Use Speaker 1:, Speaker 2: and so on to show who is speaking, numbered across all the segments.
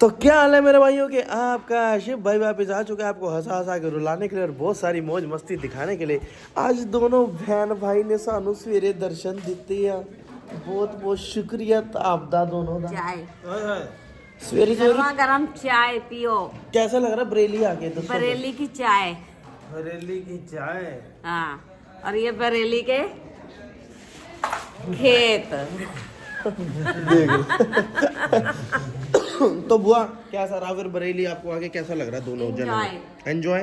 Speaker 1: तो क्या हाल है मेरे भाइयों के, आपका शिव भाई वापस आ चुका है आपको हंसा हंसा के रुलाने के लिए और बहुत सारी मौज मस्ती दिखाने के लिए। आज दोनों बहन भाई ने सानू सवेरे दर्शन दिते हैं, बहुत बहुत शुक्रिया आपदा दोनों का।
Speaker 2: चाय
Speaker 1: सवेरे
Speaker 2: गरमा
Speaker 1: सवेरे
Speaker 2: गरम चाय पियो।
Speaker 1: कैसा लग रहा है बरेली आके? दोस्तों
Speaker 2: बरेली की चाय।
Speaker 3: बरेली की चाय।
Speaker 2: हाँ, और ये बरेली के खेत।
Speaker 1: तो बुआ कैसा रहा फिर बरेली आपको आके? कैसा लग रहा है दोनों जने? एंजॉय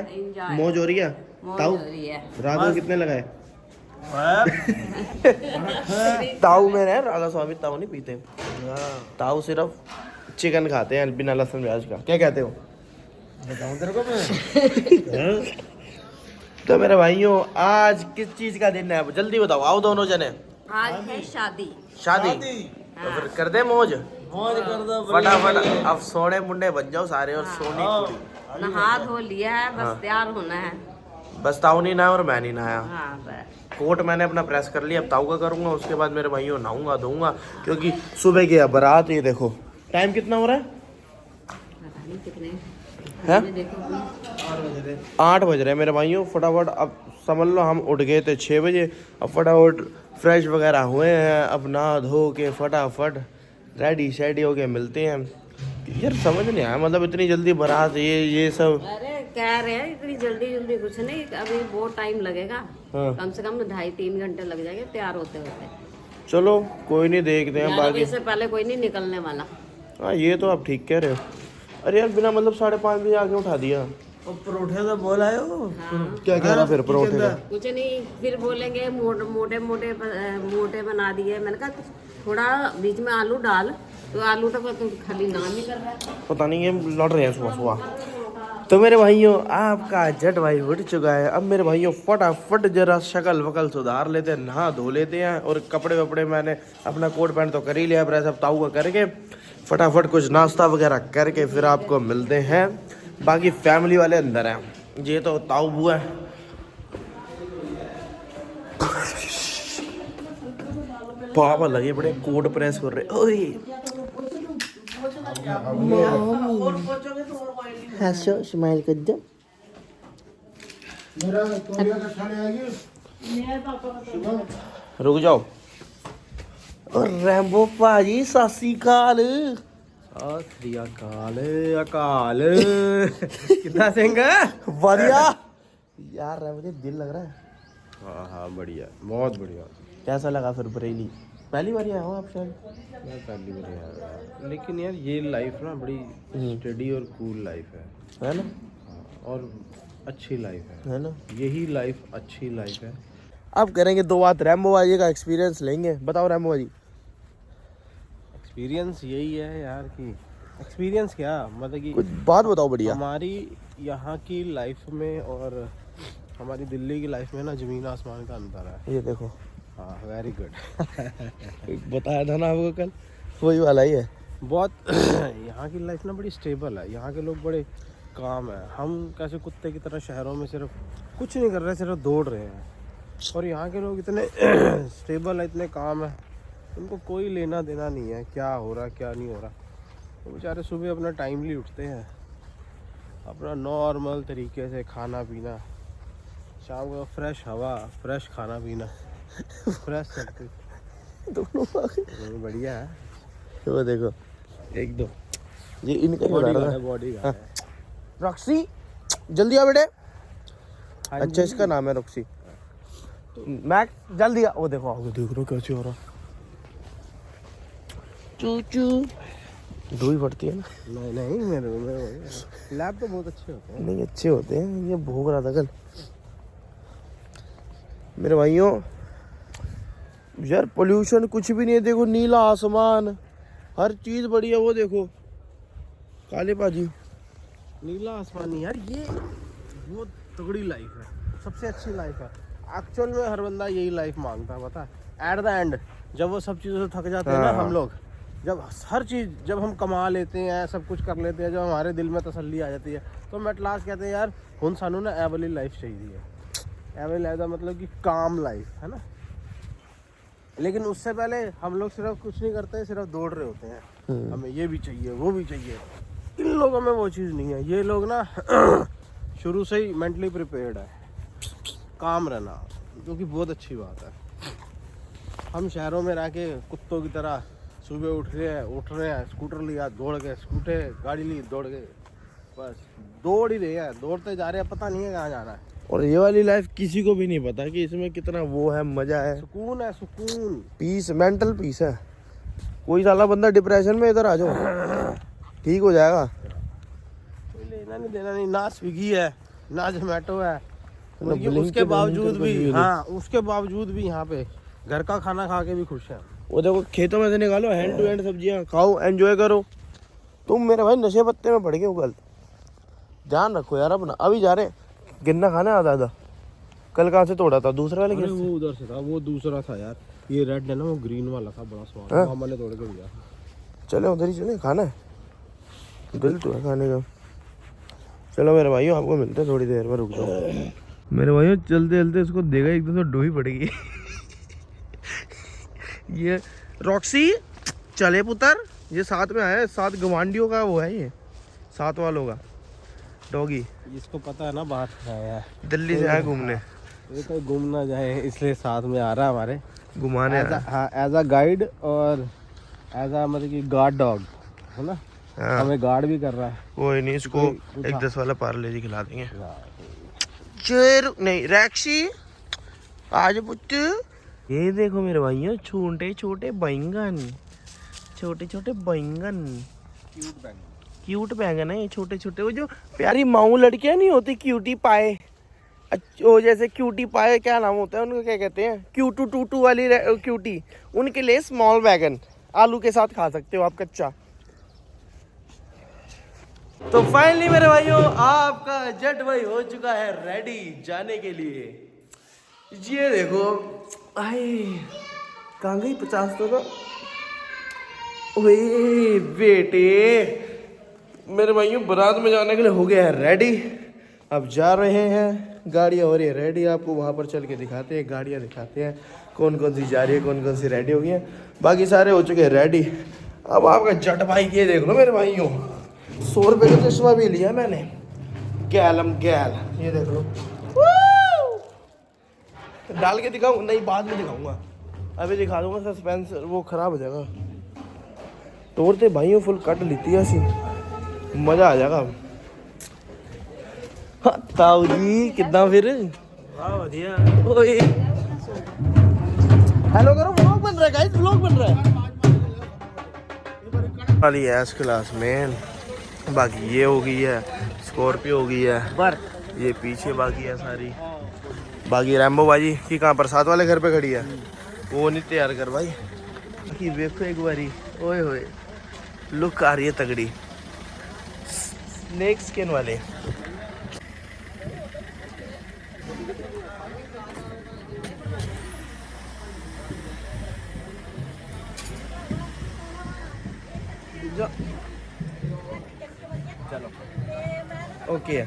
Speaker 1: मौज हो रही है? ताऊ रात में कितने लगाए? ताऊ में है राधा स्वामी, ताऊ नहीं पीते, ताऊ सिर्फ चिकन खाते हैं बिना लहसुन प्याज का। क्या कहते हो?
Speaker 3: बताऊं तेरे को मैं?
Speaker 1: तो मेरे भाइयों आज किस चीज का दिन है जल्दी बताओ, आओ दोनों जने।
Speaker 2: आज है शादी।
Speaker 1: शादी तो फिर कर दे मौज
Speaker 3: मौज कर दो
Speaker 1: फटाफट। अब सोने मुंडे बन जाओ सारे और सोने कुड़ी।
Speaker 2: नहा धो लिया है, बस तैयार होना है।
Speaker 1: बस ताऊ नहीं नहाया और मैं नहीं नहाया।
Speaker 2: हाँ बस।
Speaker 1: कोट मैंने अपना प्रेस कर लिया, अब ताऊ का करूंगा, उसके बाद मेरे भाइयों नहाऊंगा धोऊंगा क्योंकि सुबह की बारात। ये देखो टाइम कितना हो रहा है?
Speaker 2: पता नहीं कितने
Speaker 1: हैं?
Speaker 2: देखो
Speaker 1: 8 बज रहे हैं मेरे भाइयों। फटाफट अब समझ लो हम उठ गए थे 6 बजे। अब फटाफट फ्रेश वगैरह हुए हैं, अब नहा धो के फटाफट रेडी शेडी हो के मिलते हैं। यार समझ नहीं आया, मतलब इतनी जल्दी बारात ये सब।
Speaker 2: अरे कह रहे हैं इतनी जल्दी जल्दी कुछ नहीं, अभी बहुत टाइम लगेगा।
Speaker 1: हाँ।
Speaker 2: कम से कम 2.5-3 घंटे लग जाएंगे तैयार होते होते।
Speaker 1: चलो कोई नहीं, देखते हैं
Speaker 2: 11
Speaker 1: बाकी।
Speaker 2: बजे से पहले कोई नहीं निकलने वाला।
Speaker 1: हाँ ये तो आप ठीक कह रहे हो। अरे यार बिना मतलब 5:30 बजे आके उठा दिया।
Speaker 3: और परोठे तो बोला है वो।
Speaker 1: क्या कह रहा फिर परोठे का?
Speaker 2: कुछ नहीं, फिर बोलेंगे मोटे मोटे बना दिए। मैंने कहा थोड़ा बीच में आलू डाल, तो आलू तो खाली नाम ही कर रहा है।
Speaker 1: पता नहीं ये लड़ रहे हैं सुबह सुबह। तो मेरे भाइयों आपका जट भाई उठ चुका है। अब मेरे भाइयों फटाफट जरा शक्ल वकल सुधार लेते हैं, नहा धो लेते हैं और कपड़े वपड़े मैंने अपना कोट पैंट तो कर ही लिया, प्रेस अब ताऊ का करके फटाफट कुछ नाश्ता वगैरह करके फिर आपको मिलते हैं। बाकी फैमिली वाले अंदर हैं, ये तो ताऊ बुआ है। पापा लगे बड़े कोट प्रेस कर रहे। ओए हंसो स्माइल कर दो। रुक जाओ। और रैम्बो भाजी सासी काल
Speaker 3: अकाल अकाल कितना सिंह
Speaker 1: बढ़िया यार, रैम्बो जी दिल लग रहा है।
Speaker 3: हाँ हाँ बढ़िया, बहुत बढ़िया।
Speaker 1: कैसा लगा फिर बरेली? पहली बार आया हो आप शायद?
Speaker 3: मैं पहली बार यार, लेकिन यार ये लाइफ ना बड़ी स्टडी और कूल लाइफ है
Speaker 1: ना?
Speaker 3: हाँ, और अच्छी लाइफ
Speaker 1: है ना?
Speaker 3: यही लाइफ अच्छी लाइफ है।
Speaker 1: अब करेंगे 2 बात, रैम्बो बाजी का एक्सपीरियंस लेंगे। बताओ रैम्बो बाजी।
Speaker 3: एक्सपीरियंस यही है यार कि एक्सपीरियंस क्या मतलब कि
Speaker 1: कुछ बात बताओ बढ़िया।
Speaker 3: हमारी यहाँ की लाइफ में और हमारी दिल्ली की लाइफ में ना ज़मीन आसमान का अंतर है।
Speaker 1: ये देखो।
Speaker 3: हाँ वेरी गुड।
Speaker 1: बताया था ना आपको कल, वही वाला ही है।
Speaker 3: बहुत यहाँ की लाइफ ना बड़ी स्टेबल है, यहाँ के लोग बड़े काम है। हम कैसे कुत्ते की तरह शहरों में सिर्फ कुछ नहीं कर रहे, सिर्फ दौड़ रहे हैं। और यहाँ के लोग इतने स्टेबल है, इतने काम है, उनको कोई लेना देना नहीं है क्या हो रहा क्या नहीं हो रहा। तो बेचारे सुबह अपना टाइमली उठते हैं, अपना नॉर्मल तरीके से खाना पीना, शाम को फ्रेश हवा, फ्रेश खाना पीना, फ्रेश सब कुछ
Speaker 1: दोनों
Speaker 3: बढ़िया है।
Speaker 1: वो देखो एक दो ये इनका ही बता रहा था।
Speaker 3: बॉडी
Speaker 1: हाँ। रॉक्सी जल्दी आ बेटे।
Speaker 3: हाँ
Speaker 1: अच्छा इसका नाम है रॉक्सी। मैक जल्दी आ। वो देखो आगे देख रहे हो कैसे हो रहा। चू चू दो ही पड़ती है ना?
Speaker 3: नहीं नहीं मेरे लैब तो बहुत अच्छे होते हैं।
Speaker 1: नहीं अच्छे होते हैं, ये भोग रहा था कल मेरे भाइयों। यार पोल्यूशन कुछ भी नहीं है, देखो नीला आसमान, हर चीज बढ़िया। वो देखो काले पाजी
Speaker 3: नीला आसमानी यार, ये बहुत तगड़ी लाइफ है, सबसे अच्छी लाइफ है। एक्चुअल में हर बंदा यही लाइफ मांगता है, पता है। एट द एंड जब वो सब चीज़ों से थक जाते हैं ना हम लोग, जब हर चीज़ जब हम कमा लेते हैं, सब कुछ कर लेते हैं, जब हमारे दिल में तसल्ली आ जाती है, तो हम एट लास्ट कहते हैं यार हुन सानू ना ए वाली लाइफ चाहिए। ए वाली लाइफ का मतलब कि काम लाइफ है ना। लेकिन उससे पहले हम लोग सिर्फ कुछ नहीं करते, सिर्फ दौड़ रहे होते हैं, हमें ये भी चाहिए वो भी चाहिए। इन लोगों में वो चीज़ नहीं है। ये लोग ना शुरू से ही मेंटली प्रिपेयर्ड है, काम रहना, जो कि बहुत अच्छी बात है। हम शहरों में रह के कुत्तों की तरह सुबह उठ रहे हैं, स्कूटर लिया दौड़ गए, स्कूटर गाड़ी ली दौड़ गए, बस दौड़ ही रहे हैं, दौड़ते जा रहे हैं, पता नहीं है कहाँ जाना है।
Speaker 1: और ये वाली लाइफ किसी को भी नहीं पता कि इसमें कितना वो है, मजा है,
Speaker 3: सुकून है, सुकून,
Speaker 1: पीस, मेंटल पीस है। कोई साला बंदा डिप्रेशन में इधर आ जाओ, ठीक हो जाएगा।
Speaker 3: कोई लेना नहीं देना नहीं, ना स्विगी है ना जोमेटो है,
Speaker 1: Blink
Speaker 3: उसके
Speaker 1: के
Speaker 3: बावजूद
Speaker 1: कुछ भी
Speaker 3: भी
Speaker 1: नहीं।
Speaker 3: हाँ, उसके बावजूद भी यहाँ पे घर का खाना खा के भी खुश हैं।
Speaker 1: वो देखो खेतों में से निकालो हैंड टू हैंड सब्जियां खाओ, एंजॉय करो। तुम मेरे भाई नशे पत्ते में पड़ गए हो, कल ध्यान रखो यार अपना। अभी जा रहे गन्ना खाने आधा, कल कहाँ से तोड़ा था? दूसरा वाले
Speaker 3: अरे
Speaker 1: खेत से?
Speaker 3: वो उधर से था, वो दूसरा था यार, ये रेड है ना, वो ग्रीन वाला था, बड़ा स्वाद, मामा ने तोड़ के दिया।
Speaker 1: चले उधर ही चले, खाना है, दिल तो है खाने का। चलो मेरे भाइयों, आपको मिलते हैं थोड़ी देर में, रुक जाओ मेरे भाइयों। चलते चलते इसको देगा एकदम से डोही पड़ेगी। ये रॉक्सी चले पुत्र, ये साथ में आया है, 7 गवांडियों का वो है, ये 7 वालों का डॉगी।
Speaker 3: इसको पता है ना बाहर से आया है,
Speaker 1: दिल्ली से आया घूमने,
Speaker 3: ये तो घूम ना जाए इसलिए साथ में आ रहा है हमारे,
Speaker 1: घुमाने आया।
Speaker 3: हाँ, एज अ गाइड और एज अ मतलब कि गार्ड डॉग है ना,
Speaker 1: हाँ।
Speaker 3: हमें गार्ड भी कर रहा है।
Speaker 1: कोई नहीं, इसको
Speaker 3: कुछ
Speaker 1: एक 10 वाला पार्ले जी खिला देंगे। चेर नहीं रैक्सी आज पुत्त। ये देखो मेरे भाइयों, छोटे छोटे बैंगन, छोटे छोटे बैंगन, क्यूट बैंगन है ये, छोटे छोटे। वो जो प्यारी माऊ लड़कियां नहीं होती, क्यूटी पाए, वो जैसे क्यूटी पाए, क्या नाम होता है उनको, क्या कहते हैं, क्यूटू टूटू वाली क्यूटी, उनके लिए स्मॉल बैगन आलू के साथ खा सकते हो आप कच्चा। तो फाइनली मेरे भाइयों, आपका जेट भाई हो चुका है रेडी जाने के लिए। ये देखो, आए कहाँ गई 50 तो ओए बेटे, मेरे भाइयों बारात में जाने के लिए हो गया है रेडी। अब जा रहे हैं, गाड़ियाँ हो रही है रेडी, आपको वहाँ पर चल के दिखाते हैं, गाड़ियाँ दिखाते हैं कौन कौन सी जा रही है, कौन कौन सी रेडी हो गई है। बाकी सारे हो चुके हैं रेडी। अब आपका जट भाई ये देख लो मेरे भाइयों, 100 रुपये का चश्मा भी लिया मैंने, गैलम गैल, ये देख लो। डाल के दिखाऊँ? नहीं, बाद में दिखाऊंगा, अभी दिखा दूंगा, सस्पेंस वो खराब हो जाएगा। तोड़ते भाइयों फुल कट लेती है ऐसी, मजा आ जाएगा। हाँ, ताऊ जी कितना फिर
Speaker 3: बढ़िया।
Speaker 1: ओए हेलो करो, व्लॉग बन रहा है गाइस, व्लॉग बन रहा है वाली एस क्लास में। बाकी ये हो गई है, स्कॉर्पियो हो गई है, ये पीछे बाकी है सारी। बाकी रैम्बो बाजी की कहाँ पर, 7 वाले घर पे खड़ी है, वो नहीं तैयार कर भाई। बाकी देखो एक बारी, ओए होए लुक आ रही है तगड़ी, स्नेक स्किन वाले। चलो ओके।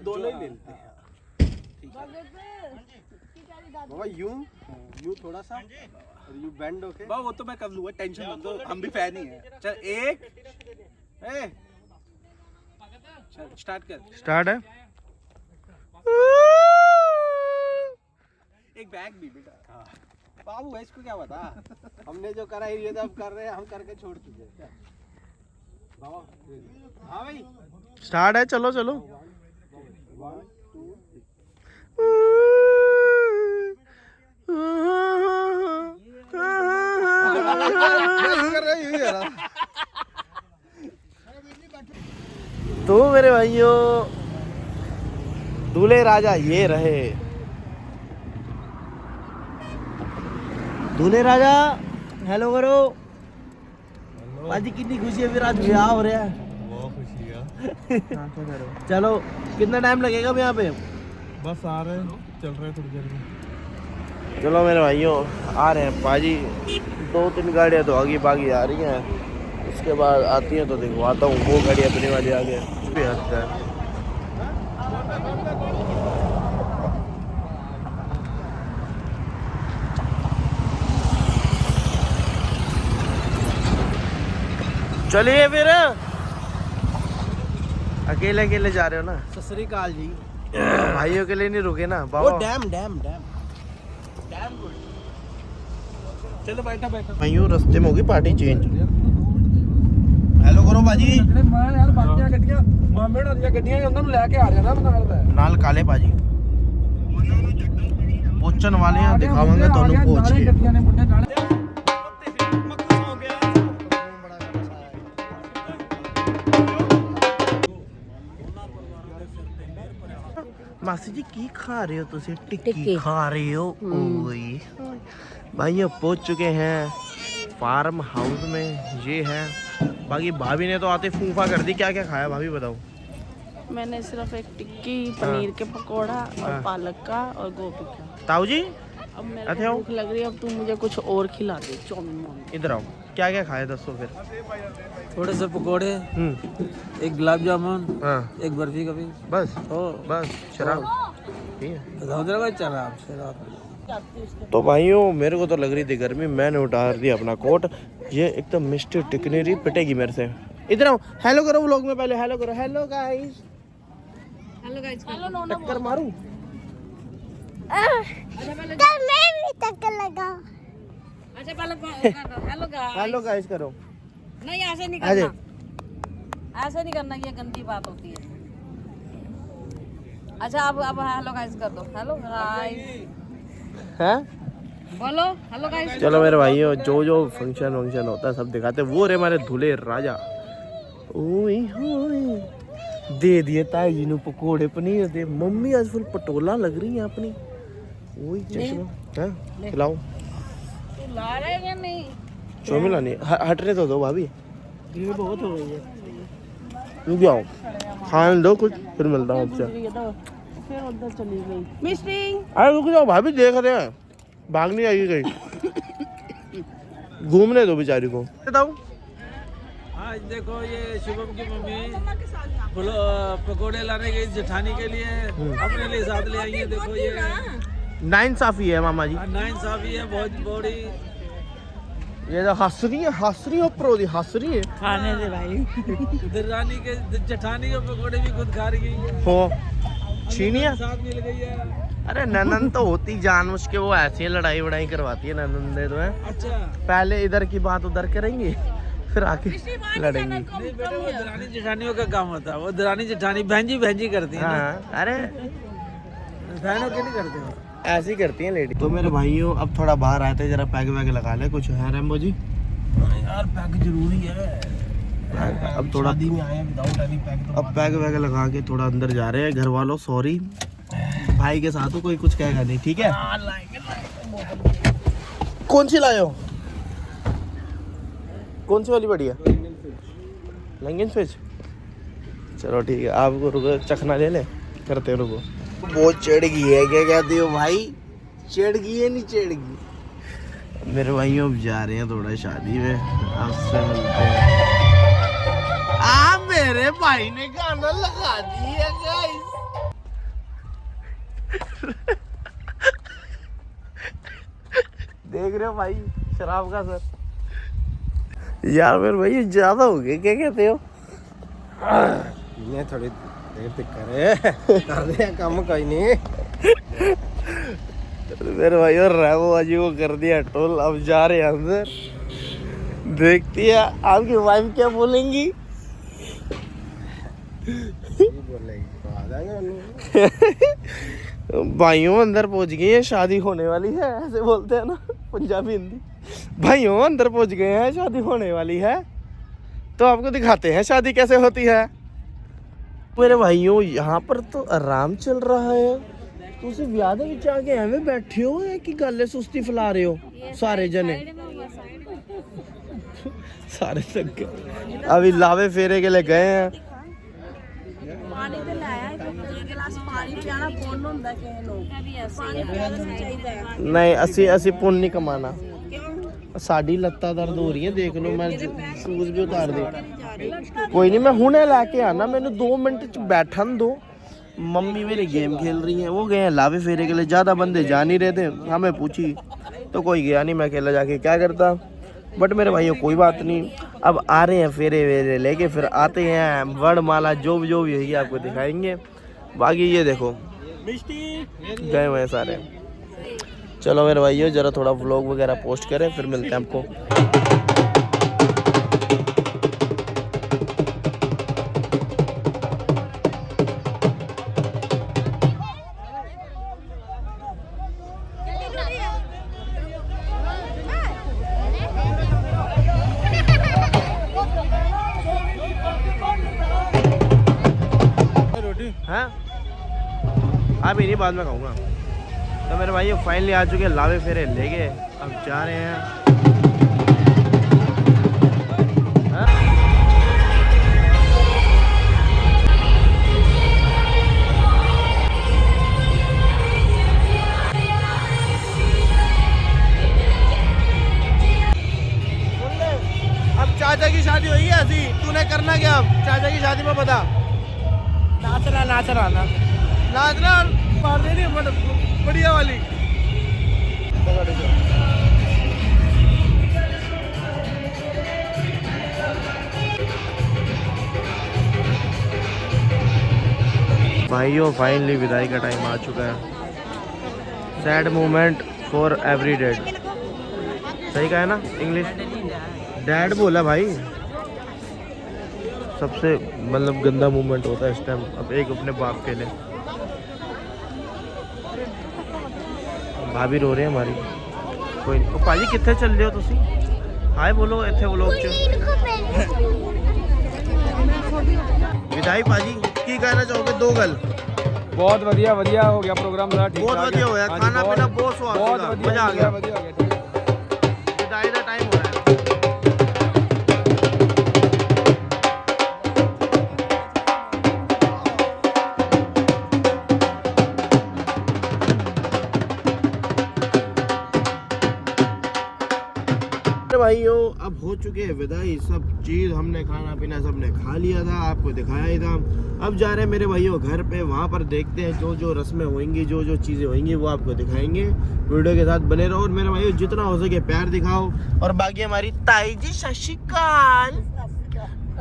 Speaker 3: दोनों ही ले लेते हैं। बाबा यूं थोड़ा सा, और यूं बैंड होके।
Speaker 4: बाबा वो तो मैं कर लूंगा, टेंशन मत लो, हम भी फैन ही हैं। चल एक, चल स्टार्ट कर।
Speaker 1: स्टार्ट है।
Speaker 4: एक बैग भी बेटा।
Speaker 3: हाँ बाबू है, इसको क्या बता, हमने जो करा ये तो अब कर रहे हैं, हम करके छोड़ चुके हैं। बाबा हाँ भाई
Speaker 1: स्टार्ट है, चलो चलो।
Speaker 3: 1 2
Speaker 1: तो मेरे भाइयों दूल्हे राजा ये रहे। दूल्हे राजा हेलो करो। आज कितनी खुशी है, फिर आज ब्याह हो रहा है।
Speaker 3: बहुत खुशी है।
Speaker 1: चलो कितना टाइम लगेगा अब यहाँ पे?
Speaker 3: बस आ रहे हैं, चल रहे हैं थोड़ी देर में।
Speaker 1: चलो मेरे भाइयों आ रहे हैं पाजी। 2-3 गाड़ियाँ तो आगे बागी आ रही हैं, उसके बाद आती हैं तो दिखवाता हूँ। वो गाड़ी अपनी वाली आगे भी हंसता है। चलिए फिर। अकेले अकेले जा रहे हो ना?
Speaker 3: सत श्री अकाल जी।
Speaker 1: भाइयों के लिए नहीं रुके ना
Speaker 3: वो
Speaker 1: बाबा?
Speaker 3: Damn damn damn damn. चलो बैठा बैठा।
Speaker 1: भाइयों रास्ते में होगी पार्टी चेंज। हेलो करो भाजी।
Speaker 3: मैं यार बाकी गड्डियां मामे होना दी गड्डियां ਉਹਨਾਂ ਨੂੰ ਲੈ ਕੇ ਆ ਰਿਹਾ ना ਨਾਲ ਦਾ
Speaker 1: नाल काले भाजी पोचन वाले हैं, दिखावांगे ਤੁਹਾਨੂੰ पोच के।
Speaker 3: ਗੱਡੀਆਂ ਨੇ ਮੁੰਡੇ ਨਾਲ
Speaker 1: मासी जी की खा रहे हो तुसी? टिक्की खा रहे हो? ओए भाइयों पहुंच चुके हैं फार्म हाउस में। ये है बाकी भाभी ने तो आते फूफा कर दी। क्या क्या खाया भाभी बताओ?
Speaker 5: मैंने सिर्फ एक टिक्की, पनीर के पकोड़ा और पालक का और गोभी का।
Speaker 1: ताऊ जी
Speaker 5: अब मेरे
Speaker 1: अच्छा,
Speaker 5: को भूख लग रही है, अब तू मुझे कुछ और खिला दे। चाउमीन
Speaker 1: इधर आओ, क्या क्या खाया दसो फिर।
Speaker 3: थोड़े से पकोड़े, एक गुलाब जामुन,
Speaker 1: हाँ
Speaker 3: एक बर्फी कभी
Speaker 1: बस
Speaker 3: तो
Speaker 1: बस शराब ठीक है।
Speaker 3: शराब।
Speaker 1: तो भाइयों मेरे को तो लग रही थी गर्मी, मैंने उतार दिया अपना कोट। ये एकदम मिस्टर टिकनेरी पिटेगी मेरे से। इधर आओ, हेलो करो व्लॉग में पहले। हेलो करो। Hello guys.
Speaker 2: Hello guys.
Speaker 1: टक्कर मारूं?
Speaker 2: अच्छा पहले हेलो गाइस।
Speaker 1: हेलो गाइस करो।
Speaker 2: नहीं ऐसे नहीं
Speaker 1: अरे
Speaker 2: करना, ऐसे नहीं करना, ये गंदी बात होती है। अच्छा अब हेलो गाइस कर दो। हेलो गाइस
Speaker 1: हैं?
Speaker 2: बोलो हेलो गाइस।
Speaker 1: चलो मेरे भाइयों जो जो फंक्शन होता है सब दिखाते। वो रे हमारे दूल्हे राजा। ओए होए दे दिए ताई जी ने पकोड़े पनीर दे। मम्मी आज फुल पटोला लग रही है अपनी। ओए चश्मा हैं खिलाओ।
Speaker 2: तू ला रहे हैं नहीं?
Speaker 1: चौमिन लानी हटने तो दो भाभी,
Speaker 3: ये बहुत हो गई है।
Speaker 1: तू क्या हो खाने दो कुछ, फिर मिलता हूँ आपसे।
Speaker 5: फिर उधर चली गई मिस्टिंग।
Speaker 1: अरे रुक जाओ भाभी, देख रहे हैं भाग नहीं आएगी कहीं। घूमने दो बेचारी को। बताओ
Speaker 6: आज देखो ये शुभम की मम्मी पकोड़े लाने गई जेठानी के लिए, अपने लिए साथ ले आई है। देखो ये
Speaker 1: नाइंसाफी है मामा जी।
Speaker 6: नाइंसाफी है बहुत बड़ी।
Speaker 1: ये तो हंस रही है ऊपर होती हंस रही है।
Speaker 5: खाने दे भाई।
Speaker 6: दरानी के जेठानी के पकोड़े भी खुद खा रही है।
Speaker 1: हो छीनिया
Speaker 6: साथ मिल गई है।
Speaker 1: अरे ननन तो होती जान उसके, वो ऐसी लड़ाई वड़ाई करवाती है ननन दे तो है।
Speaker 6: अच्छा
Speaker 1: पहले इधर की बात उधर करेंगे, फिर आके लड़ेंगे।
Speaker 6: नहीं बेटे वो दरानी जेठानियों का काम होता है। वो दरानी जेठानी बहनजी करती है ना।
Speaker 1: हाँ अरे
Speaker 6: बहनों के नहीं करते हो।
Speaker 1: ऐसी ही करती हैं लेडी। तो मेरे भाइयों अब थोड़ा बाहर आए थे, जरा पैग वैग लगा ले। कुछ है रेम्बो जी?
Speaker 3: यार पैक जरूरी है।
Speaker 1: अब थोड़ा
Speaker 3: शादी में आए विदाउट एनी पैक तो
Speaker 1: अब पैग वैग लगा के थोड़ा अंदर जा रहे हैं। घर वालों सॉरी, भाई के साथ हो कोई कुछ कहेगा नहीं, ठीक है? कौन सी लाए हो? कौन सी वाली बढ़िया? लैंगिन स्विच। चलो ठीक है, आपको रुको चखना ले ले करते रुको। बहुत चढ़ गई है, क्या कहते हो भाई? चढ़ गई है नहीं चढ़ गई? मेरे भाइयों अब जा रहे हैं थोड़ा शादी में, आपसे मिलते हैं। मेरे भाई ने गाना लगा दिया गाइस। देख रहे हो भाई शराब का सर। यार मेरे भाई ज्यादा हो गए, क्या कहते हो?
Speaker 3: इन्हें थोड़ी देर तक करे कर दिया काम कोई नहीं।
Speaker 1: मेरे भाई और रैमो बाजी को कर दिया टोल। अब जा रहे हैं अंदर, देखती है आपकी वाइफ क्या बोलेंगी।
Speaker 3: बोलेगी तो आ जाएंगे।
Speaker 1: भाइयों अंदर पहुंच गए हैं, शादी होने वाली है, ऐसे बोलते हैं ना पंजाबी हिंदी। भाइयों अंदर पहुंच गए हैं, शादी होने वाली है। तो आपको दिखाते हैं शादी कैसे होती है। मेरे भाइयों यहाँ पर तो आराम चल रहा है। तुसी ब्याह दे विच आके एवें बैठे हो या कि गल सुस्ती फैला रहे हो सारे जने? सारे थक गए, अभी लावे फेरे के लिए गए हैं।
Speaker 5: पानी तो लाया है, एक गिलास पानी पियाना पुण्य होता है किसी लोग, पानी पियाना चाहिए।
Speaker 1: नहीं असी पुण्य नहीं कमाना। साड़ी लत्ता दर्द हो रही है, देख लो मैं शूज भी उतार दे। कोई नहीं, मैं हुणे लेके आना, मैंने 2 मिनट च बैठन दो। मम्मी मेरी गेम खेल रही है, वो गए हैं लावे फेरे के लिए। ज़्यादा बंदे जा नहीं रहे थे, हमें पूछी तो कोई गया नहीं, मैं अकेला जाके क्या करता। बट मेरे भाइयों कोई बात नहीं, अब आ रहे हैं फेरे वेरे लेके, फिर आते हैं वर्णमाला जो भी होगी आपको दिखाएंगे। बाकी ये देखो गए हुए हैं सारे। चलो मेरे भाइयों ज़रा थोड़ा व्लॉग वगैरह पोस्ट करें, फिर मिलते हैं आपको। हाँ अभी नहीं, बाद में खाऊंगा। तो मेरे भाई फाइनली आ चुके हैं लावे फेरे लेके, अब जा रहे हैं। हाँ? अब चाचा की शादी हुई है ऐसी, तूने करना क्या अब चाचा की शादी में बता? नाचना मार देनी बढ़िया वाली। भाइयों फाइनली विदाई का टाइम आ चुका है। Sad moment for every dead. सही कहा है ना इंग्लिश? डैड बोला भाई, सबसे मतलब गंदा मोमेंट होता है इस टाइम, अब एक अपने बाप के लिए। भाभी रो रहे हैं हमारी। कोई नहीं। पाजी कितने चल रहे हो तुसी? हाय बोलो इतने बोलो। विदाई पाजी की कहना चाहोगे? 2 गल।
Speaker 7: बहुत बढ़िया हो गया प्रोग्राम,
Speaker 1: बहुत बढ़िया हो गया, खाना पीना बहुत स्वाद, मजा आ गया। विदाई का टाइम हो रहा है। भाइयों अब हो चुके हैं विदाई, सब चीज़ हमने खाना पीना सबने खा लिया था, आपको दिखाया ही था। अब जा रहे हैं मेरे भाइयों घर पे, वहाँ पर देखते हैं जो जो रस्में होंगी, जो जो चीज़ें होंगी वो आपको दिखाएंगे। वीडियो के साथ बने रहो और मेरे भाइयों जितना हो सके प्यार दिखाओ। और बाकी हमारी ताई जी सत श्री अकाल।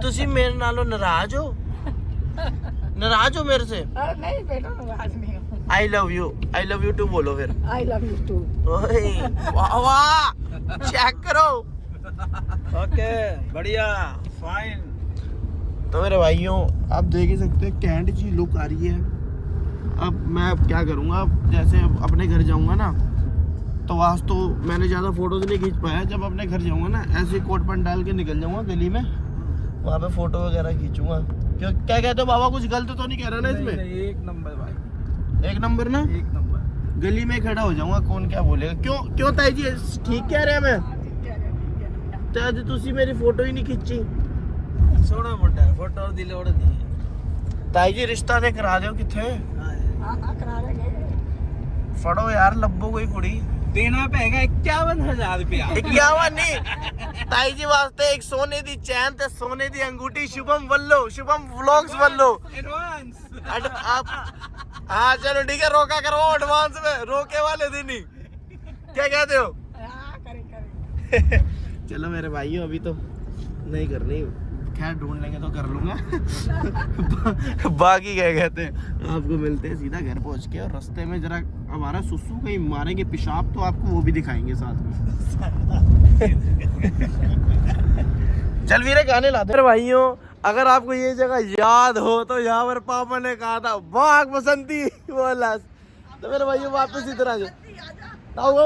Speaker 1: तुसी मेरे नालों नाराज हो? नाराज हो मेरे से?
Speaker 5: नहीं बेटा नाराज नहीं हूँ।
Speaker 1: आई लव यू टू बोलो फिर।
Speaker 5: I love you too.
Speaker 1: वाह वाह, चेक करो।
Speaker 6: ओके बढ़िया फाइन।
Speaker 1: तो मेरे भाइयों आप देख ही सकते हैं कैंट जी लुक आ रही है। अब मैं अब क्या करूँगा, जैसे अब अपने घर जाऊँगा ना, तो आज तो मैंने ज़्यादा फोटोज नहीं खींच पाया। जब अपने घर जाऊँगा ना ऐसे कोट पैंट डाल के निकल जाऊँगा गली में, वहाँ पे फोटो वगैरह खींचूंगा। क्यों क्या कहते हो बाबा, कुछ गलत तो नहीं कह रहा ना इसमें?
Speaker 6: एक नंबर भाई,
Speaker 1: एक नंबर ना,
Speaker 6: एक नंबर।
Speaker 1: गली में खड़ा हो जाऊंगा, कौन क्या बोलेगा। क्यों ताई जी ठीक कह रहे हैं? मैं तो आज तुसी मेरी फोटो ही नहीं खींची।
Speaker 6: सोना मोटा है फोटो और दिल और नहीं।
Speaker 1: ताई जी रिश्ता दे करा दो किथे? फड़ो यार लब्बो कोई कुड़ी।
Speaker 6: देना पेगा 51,000 रुपया।
Speaker 1: 51 नहीं, ताई जी वास्ते एक सोने दी चैन ते सोने दी अंगूठी शुभम व्लॉग्स वल्लो
Speaker 6: एडवांस।
Speaker 1: हाँ चलो ठीक है, रोका करो एडवांस में, रोके वाले दिन ही। क्या कहते हो? चलो मेरे भाइयों अभी तो नहीं करनी, खैर ढूंढ लेंगे तो कर लूंगा। बाकी क्या कहते हैं, आपको मिलते हैं सीधा घर पहुंच के, और रास्ते में जरा हमारा सुसु कहीं मारेंगे पेशाब, तो आपको वो भी दिखाएंगे साथ में। चल वीरे गाने ला दे। भाइयों अगर आपको ये जगह याद हो तो यहाँ पर पापा ने कहा था बाग बसंती बोला। तो मेरे भाइयों वापस इधर आ जाओ,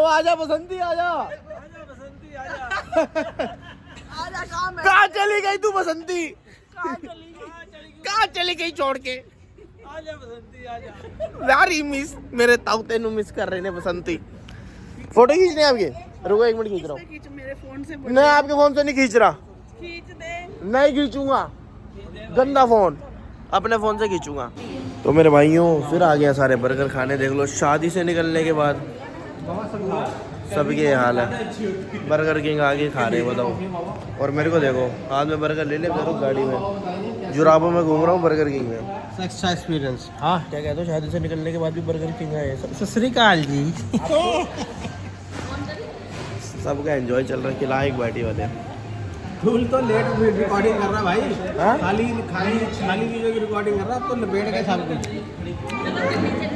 Speaker 1: आजा बसंती आजा। कहाँ चली गई तू बसंती? कहाँ चली गई छोड़ के?
Speaker 6: आजा बसंती आजा।
Speaker 1: वेरी मिस, मेरे ताऊ तेनू मिस कर रहे ने बसंती। फोटो खींचने आपके? रुको 1 मिनट खींच रहा हूँ।
Speaker 5: खींच मेरे फोन से
Speaker 1: नहीं आपके फोन से नहीं खींच रहा,
Speaker 5: खींच दे।
Speaker 1: नहीं खींचूंगा, गंदा फोन, अपने फोन से खींचूंगा। तो मेरे भाइयों फिर आ गया सारे बर्गर खाने। देख लो शादी से निकलने के बाद सबके ये हाल है। बर्गर किंग आगे खा रहे बताओ। और मेरे को देखो हाथ में बर्गर ले ले करो गाड़ी में, जुराबों में घूम रहा हूँ बर्गर किंग में।
Speaker 3: अच्छा एक्सपीरियंस। हाँ
Speaker 1: क्या कहते हो, शादी से निकलने के बाद भी बर्गर किंग आए?
Speaker 3: सत श्री अकाल जी।
Speaker 1: सबका एंजॉय चल रहा है, खिला एक बाटी वाले।
Speaker 3: फुल तो लेट रिकॉर्डिंग कर रहा भाई।
Speaker 1: हाँ?
Speaker 3: खाली खाली खाली वीडियो की रिकॉर्डिंग कर रहा तो लपेट के सब कुछ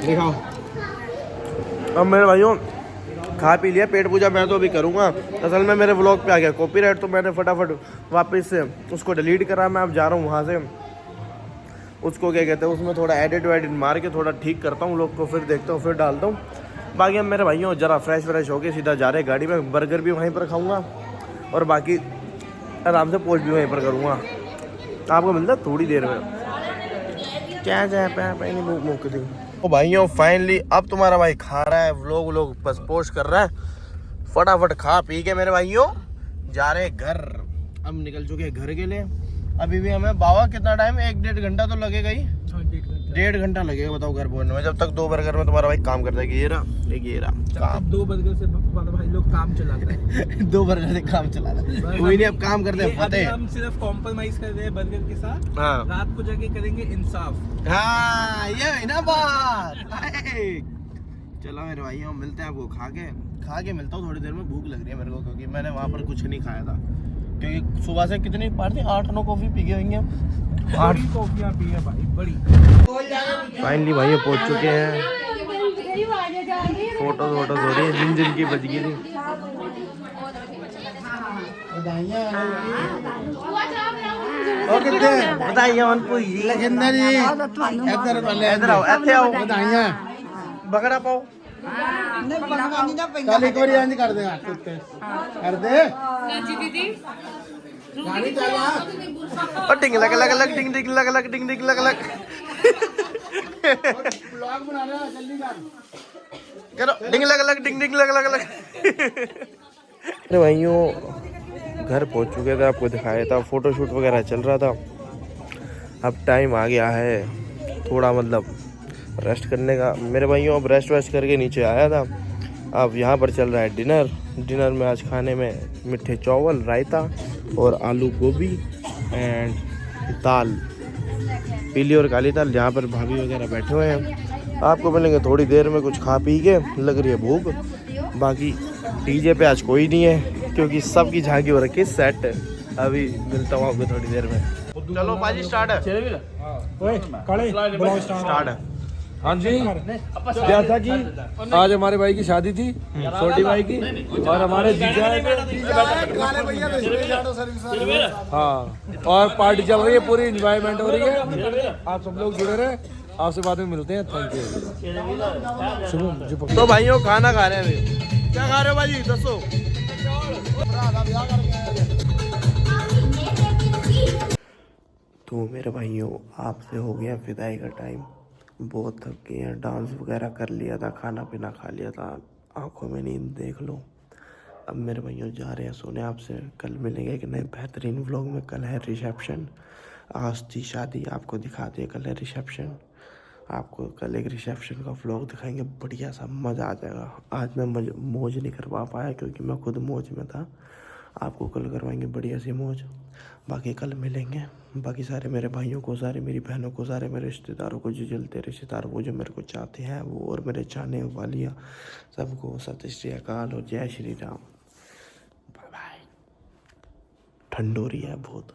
Speaker 3: दिखाओ।
Speaker 1: अब मेरे भाइयों खा पी लिया, पेट पूजा मैं तो अभी करूँगा। असल में मेरे व्लॉग पे आ गया कॉपीराइट, तो मैंने फटाफट वापस से उसको डिलीट करा। मैं अब जा रहा हूँ वहाँ से, उसको क्या कहते हैं, उसमें थोड़ा एडिट वेडिट मार के थोड़ा ठीक करता हूँ व्लॉग को, फिर देखता हूँ, फिर डालता हूँ। बाकी अब मेरे भाइयों जरा फ्रेश व्रेश होके सीधा जा रहे गाड़ी में। बर्गर भी वहीं पर खाऊँगा और बाकी आराम से पोस्ट भी वहीं पर करूँगा। आपको मिलता है थोड़ी देर में। क्या जाए पहले मुँह दी। तो भाइयों फाइनली अब तुम्हारा भाई खा रहा है, व्लॉग बस पोस्ट कर रहा है। फटाफट खा पी के मेरे भाइयों जा रहे घर। अब निकल चुके हैं घर के लिए। अभी भी हमें बाबा कितना टाइम, 1-1.5 घंटा तो लगेगा ही। 1.5 घंटा लगेगा बताओ घर पहुंचने में, जब तक 2 बर्गर में तुम्हारा भाई काम करता है। ये रहा काम।
Speaker 6: 2 बर्गर से भाई लोग काम चलाता है।
Speaker 1: 2 बर्गर से काम चला रहा है। कोई नहीं, अब काम करते हैं फतेह।
Speaker 6: हम सिर्फ कॉम्प्रोमाइज कर रहे हैं बर्गर के साथ।
Speaker 1: हाँ
Speaker 6: रात को जाके करेंगे इंसाफ।
Speaker 1: हाँ ये है ना बात। चलो मेरे भाइयों मिलते हैं आपको खा के मिलता हूँ थोड़ी देर में। भूख लग रही है मेरे को, क्योंकि मैंने वहाँ पर कुछ नहीं खाया था। क्योंकि सुबह से कितनी पार थी, 8-9 कॉफ़ी पी गए होंगे। 8
Speaker 6: कॉफियाँ पी है भाई बड़ी।
Speaker 1: फाइनली भाई पहुंच चुके हैं। फोटो हो रही है, जिन की बज गई थी। बताइए मनपुर जी,
Speaker 3: लखिंदर जी
Speaker 1: इधर आओ, ऐसे आओ। बगड़ा पाओ
Speaker 3: कल एक बार इंज कर देगा कर दे गाड़ी चला।
Speaker 1: और टिंग लग लग लग टिंग टिंग लग लग टिंग टिंग लग लग।
Speaker 3: ब्लॉग बना रहा है, जल्दी कर।
Speaker 1: करो टिंग लग लग टिंग टिंग लग लग लग। अरे भाइयों घर पहुंच चुके थे, आपको दिखाया था, फोटो शूट वगैरह चल रहा था। अब टाइम आ गया है थोड़ा मतलब रेस्ट करने का मेरे भाइयों। अब रेस्ट वेस्ट करके नीचे आया था। अब यहाँ पर चल रहा है डिनर में आज खाने में मीठे चावल, रायता और आलू गोभी एंड दाल, पीली और काली दाल। यहाँ पर भाभी वगैरह बैठे हुए हैं। आपको मिलेंगे थोड़ी देर में कुछ खा पी के, लग रही है भूख। बाकी डीजे पे आज कोई नहीं है क्योंकि सबकी झांकी हो रखी है सेट। अभी मिलता हूँ आपको थोड़ी देर में। चलो बाजी स्टार्ट है। स्टार्ट है।
Speaker 7: हाँ जी, क्या था कि आज हमारे भाई की शादी थी, छोटी भाई की, और हमारे जीजा हाँ, और पार्टी चल रही है, पूरी एंजॉयमेंट हो रही है। आप सब लोग जुड़े रहे, आपसे बाद में मिलते हैं। Thank you.
Speaker 1: तो भाइयों खाना खा रहे हैं अभी। क्या खा रहे हो भाजी दसो? तो मेरे भाइयों आपसे हो गया विदाई का टाइम। बहुत थक गए हैं, डांस वगैरह कर लिया था, खाना पीना खा लिया था, आंखों में नींद देख लो। अब मेरे भाइयों जा रहे हैं सोने। आपसे कल मिलेंगे एक नए बेहतरीन व्लॉग में। कल है रिसेप्शन, आज थी शादी, आपको दिखाते हैं। कल है रिसेप्शन, आपको कल एक रिसेप्शन का व्लॉग दिखाएंगे, बढ़िया सा मज़ा आ जाएगा। आज मैं मौज नहीं करवा पाया क्योंकि मैं खुद मौज में था। आपको कल करवाएंगे बढ़िया सी मौज। बाकी कल मिलेंगे। बाकी सारे मेरे भाइयों को, सारे मेरी बहनों को, सारे मेरे रिश्तेदारों को, जो जलते रिश्तेदार वो जो मेरे को चाहते हैं वो, और मेरे चाहने वालियाँ सबको सत श्री अकाल और जय श्री राम। Bye bye. ठंड हो रही है बहुत।